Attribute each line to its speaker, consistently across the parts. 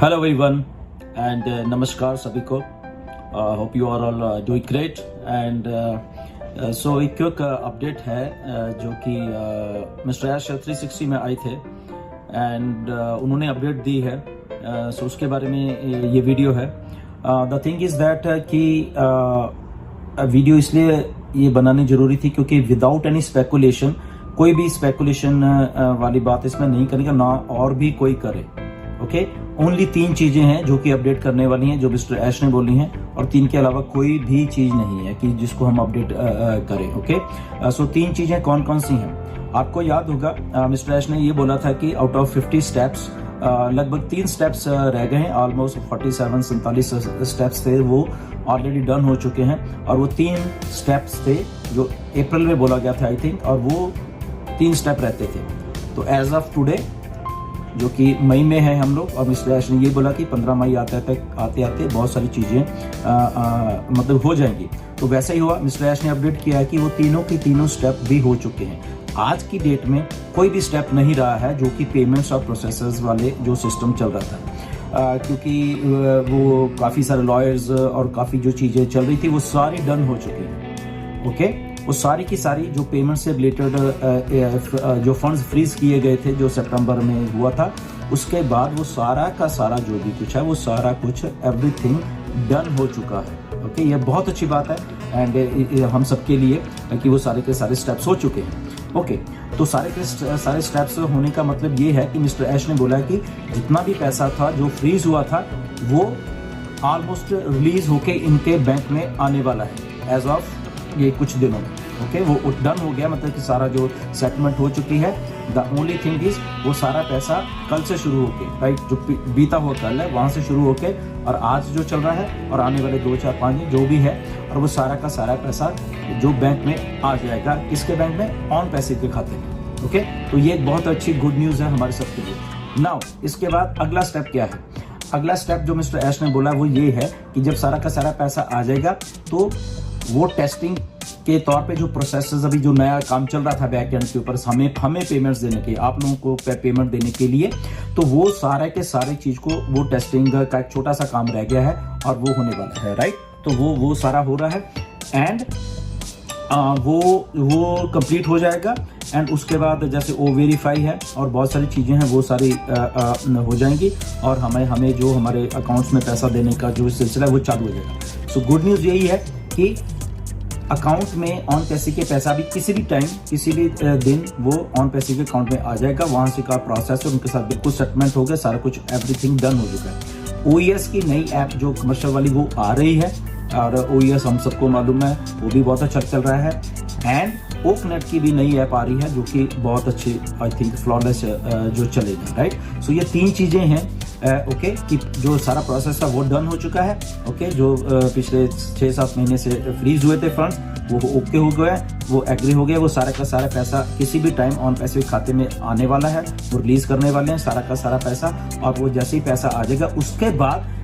Speaker 1: Hello everyone and नमस्कार सभी को. Hope you are all doing great and so एक क्विक अपडेट है जो कि मिस्टर ऐश 360 में आए थे एंड उन्होंने अपडेट दी है. सो उसके बारे में ये वीडियो है. द थिंग इज दैट कि वीडियो इसलिए ये बनानी जरूरी थी क्योंकि विदाउट एनी स्पेकुलेशन, कोई भी स्पेकुलेशन वाली बात इसमें नहीं करेगा, ना और भी कोई करे. ओके ओनली 3 चीजें हैं जो कि अपडेट करने वाली हैं, जो मिस्टर ऐश ने बोली हैं, और 3 के अलावा कोई भी चीज नहीं है कि जिसको हम अपडेट करें. ओके सो 3 चीजें कौन कौन सी हैं. आपको याद होगा मिस्टर ऐश ने ये बोला था कि आउट ऑफ 50 स्टेप्स लगभग 3 स्टेप्स रह गए हैं. ऑलमोस्ट 47 स्टेप्स थे वो ऑलरेडी डन हो चुके हैं, और वो 3 स्टेप्स थे जो अप्रैल में बोला गया था आई थिंक, और वो 3 स्टेप रहते थे. तो एज ऑफ टुडे जो कि मई में है हम लोग, और मिस्टर ऐश ने ये बोला कि 15 मई आते आते बहुत सारी चीजें मतलब हो जाएंगी. तो वैसा ही हुआ. मिस्टर ऐश ने अपडेट किया है कि वो तीनों के तीनों स्टेप भी हो चुके हैं. आज की डेट में कोई भी स्टेप नहीं रहा है जो कि पेमेंट्स और प्रोसेसर्स वाले जो सिस्टम चल रहा था, क्योंकि वो काफ़ी सारे लॉयर्स और काफ़ी जो चीज़ें चल रही थी वो सारी डन हो चुकी हैं. ओके वो सारी की सारी जो पेमेंट से रिलेटेड जो फंड्स फ्रीज किए गए थे जो सितंबर में हुआ था, उसके बाद वो सारा का सारा जो भी कुछ है वो सारा कुछ एवरीथिंग डन हो चुका है. ओके ये बहुत अच्छी बात है एंड हम सबके लिए कि वो सारे के सारे स्टेप्स हो चुके हैं. ओके तो सारे के सारे स्टेप्स होने का मतलब ये है कि मिस्टर ऐश ने बोला कि जितना भी पैसा था जो फ्रीज हुआ था वो ऑलमोस्ट रिलीज होके इनके बैंक में आने वाला है एज ऑफ ये कुछ दिनों में. ओके वो डन हो गया, मतलब कि सारा जो सेटलमेंट हो चुकी है. द ओनली थिंग इज वो सारा पैसा कल से शुरू होके, राइट, जो बीता हुआ कल है वहां से शुरू होके और आज जो चल रहा है और आने वाले 2 4 5 दिन जो भी है, और वो सारा का सारा पैसा जो बैंक में आ जाएगा. किसके बैंक में? ऑन पैसे के खाते में. ओके तो ये एक बहुत अच्छी गुड न्यूज है हमारे सबके लिए. नाउ इसके बाद अगला स्टेप क्या है? अगला स्टेप जो मिस्टर ऐश ने बोला वो ये है कि जब सारा का सारा पैसा आ जाएगा तो वो टेस्टिंग के तौर पे जो प्रोसेस अभी जो नया काम चल रहा था बैक एंड के ऊपर हमें पेमेंट्स देने के, आप लोगों को पेमेंट देने के लिए, तो वो सारे के सारे चीज को वो टेस्टिंग का एक छोटा सा काम रह गया है और वो होने वाला है. राइट तो वो सारा हो रहा है एंड वो कंप्लीट हो जाएगा. एंड उसके बाद जैसे ओ वेरीफाई है और बहुत सारी चीजें हैं वो सारी हो जाएंगी और हमें जो हमारे अकाउंट्स में पैसा देने का जो सिलसिला है वो चालू हो जाएगा. सो गुड न्यूज यही है कि अकाउंट में ऑन पैसे के पैसा भी किसी भी टाइम किसी भी दिन वो ऑन पैसे के अकाउंट में आ जाएगा. वहां से का प्रोसेस है उनके साथ बिल्कुल सेटलमेंट हो गया, सारा कुछ एवरीथिंग डन हो चुका है. ओईएस की नई ऐप जो कमर्शियल वाली वो आ रही है, और ओईएस हम सबको मालूम है वो भी बहुत अच्छा चल रहा है. एंड ओकनेट की भी नई ऐप आ रही है जो कि बहुत अच्छी आई थिंक फ्लॉलेस जो चलेगा. राइट सो ये 3 चीजें हैं. ओके कि जो सारा प्रोसेस था वो डन हो चुका है. ओके जो पिछले 6-7 महीने से फ्रीज हुए थे फंड्स वो ओके हो गए, वो एग्री हो गया. वो सारा का सारा पैसा किसी भी टाइम ऑन पैसे खाते में आने वाला है, वो रिलीज करने वाले हैं सारा का सारा पैसा. और वो जैसे ही पैसा आ जाएगा उसके बाद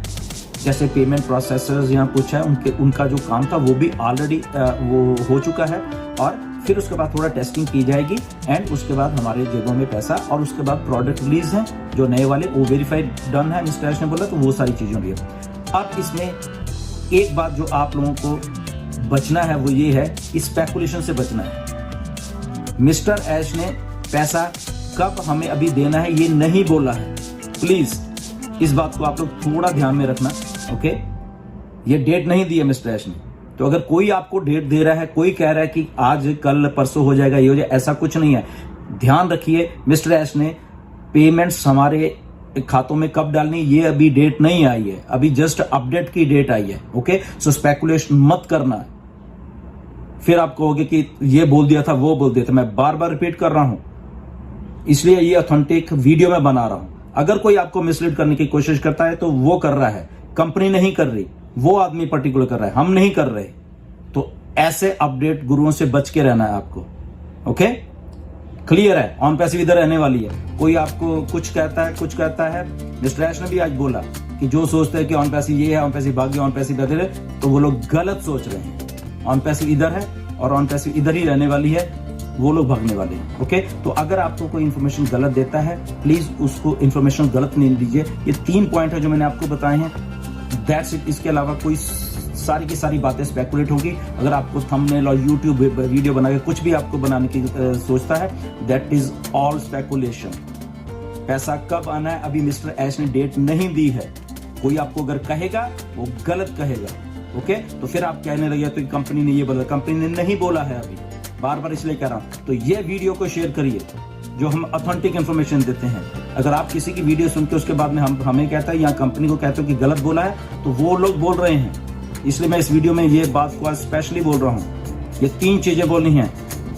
Speaker 1: जैसे पेमेंट प्रोसेसर्स यहाँ कुछ है उनका जो काम था वो भी ऑलरेडी वो हो चुका है, और फिर उसके बाद थोड़ा टेस्टिंग की जाएगी एंड उसके बाद हमारे जेबों में पैसा, और उसके बाद प्रोडक्ट रिलीज है जो नए वाले वो वेरीफाइड डन है मिस्टर ऐश ने बोला, तो वो सारी चीजें होंगी. अब इसमें एक बात जो आप लोगों को बचना है वो ये है, स्पेकुलेशन से बचना है. मिस्टर ऐश ने पैसा कब हमें अभी देना है ये नहीं बोला है. प्लीज इस बात को आप लोग थोड़ा ध्यान में रखना. ओके ये डेट नहीं दी है मिस्टर ऐश ने. तो अगर कोई आपको डेट दे रहा है, कोई कह रहा है कि आज कल परसों हो जाएगा ये हो जाएगा, ऐसा कुछ नहीं है. ध्यान रखिए मिस्टर ऐश ने पेमेंट्स हमारे खातों में कब डालनी ये अभी डेट नहीं आई है, अभी जस्ट अपडेट की डेट आई है. ओके सो स्पेकुलेशन मत करना. फिर आप कहोगे कि ये बोल दिया था वो बोल दिया था. मैं बार बार रिपीट कर रहा हूं, इसलिए ये ऑथेंटिक वीडियो में बना रहा हूं. अगर कोई आपको मिसलीड करने की कोशिश करता है तो वो कर रहा है, कंपनी नहीं कर रही, वो आदमी पर्टिकुलर कर रहा है, हम नहीं कर रहे. तो ऐसे अपडेट गुरुओं से बच के रहना है आपको. ओके क्लियर है? ऑन पैसे इधर रहने वाली है. कोई आपको कुछ कहता है. मिस्टर ऐश ने भी आज बोला कि जो सोचते हैं कि ऑन पैसे ये है, ऑन पैसे भाग गया, ऑन पैसे इधर है, तो वो लोग गलत सोच रहे हैं. ऑन पैसे इधर है और ऑन पैसे इधर ही रहने वाली है. वो लोग भागने वाले हैं। ओके, तो अगर आपको कोई इन्फॉर्मेशन गलत देता है, प्लीज उसको इन्फॉर्मेशन गलत नहीं दीजिए। ये 3 पॉइंट है जो मैंने आपको बताए हैं, दैट्स इट। इसके अलावा कोई सारी की सारी बातें स्पेकुलेट होगी। अगर आपको थंबनेल और यूट्यूब वीडियो बना के कुछ भी आपको बनाने की सोचता है, दैट इज ऑल स्पेकुलेशन। पैसा कब आना है अभी मिस्टर ऐश ने डेट नहीं दी है। कोई आपको अगर कहेगा वो गलत कहेगा। ओके, तो फिर आप कहने लगे तो कंपनी ने ये बोला, कंपनी ने नहीं बोला है अभी, बार बार इसलिए कह रहा हूं। तो ये वीडियो को शेयर करिए जो हम ऑथेंटिक इंफॉर्मेशन देते हैं। अगर आप किसी की वीडियो सुन के उसके बाद में हमें कहता है या कंपनी को कहते हो कि गलत बोला है, तो वो लोग बोल रहे हैं। इसलिए मैं इस वीडियो में ये बात को स्पेशली बोल रहा हूं। ये 3 चीजें बोलनी है।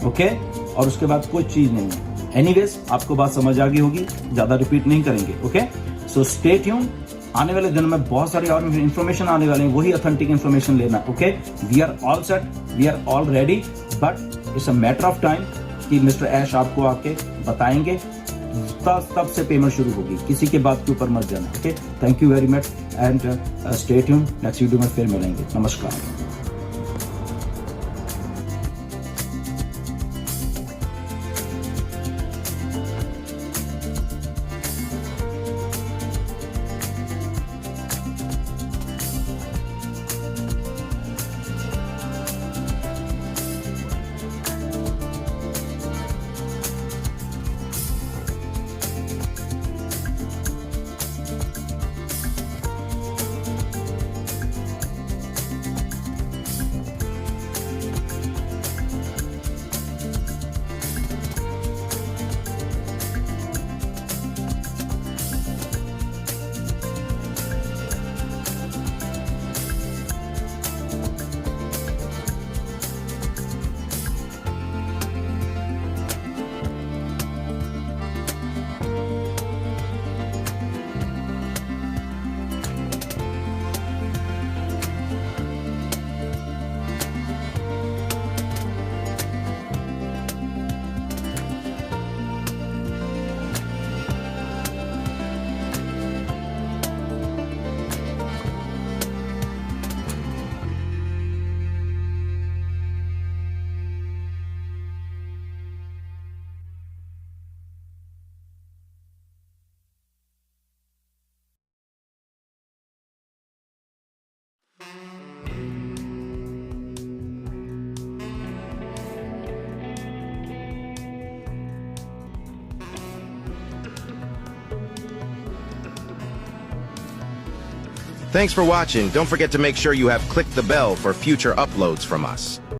Speaker 1: ओके, और उसके बाद कोई चीज नहीं है। एनीवेज, आपको बात समझ आ गई होगी, ज्यादा रिपीट नहीं करेंगे। Okay, so stay tune. आने वाले दिन में बहुत सारी और इंफॉर्मेशन आने वाले हैं, वही ऑथेंटिक इंफॉर्मेशन लेना। Okay, we are all set, we are all ready, but it's a matter of time कि मिस्टर ऐश आपको आके बताएंगे, तब से पेमेंट शुरू होगी। किसी के बात के ऊपर मत जाना। Okay, thank you very much and stay tune. Next video में फिर मिलेंगे। नमस्कार।
Speaker 2: Thanks for watching. Don't forget to make sure you have clicked the bell for future uploads from us.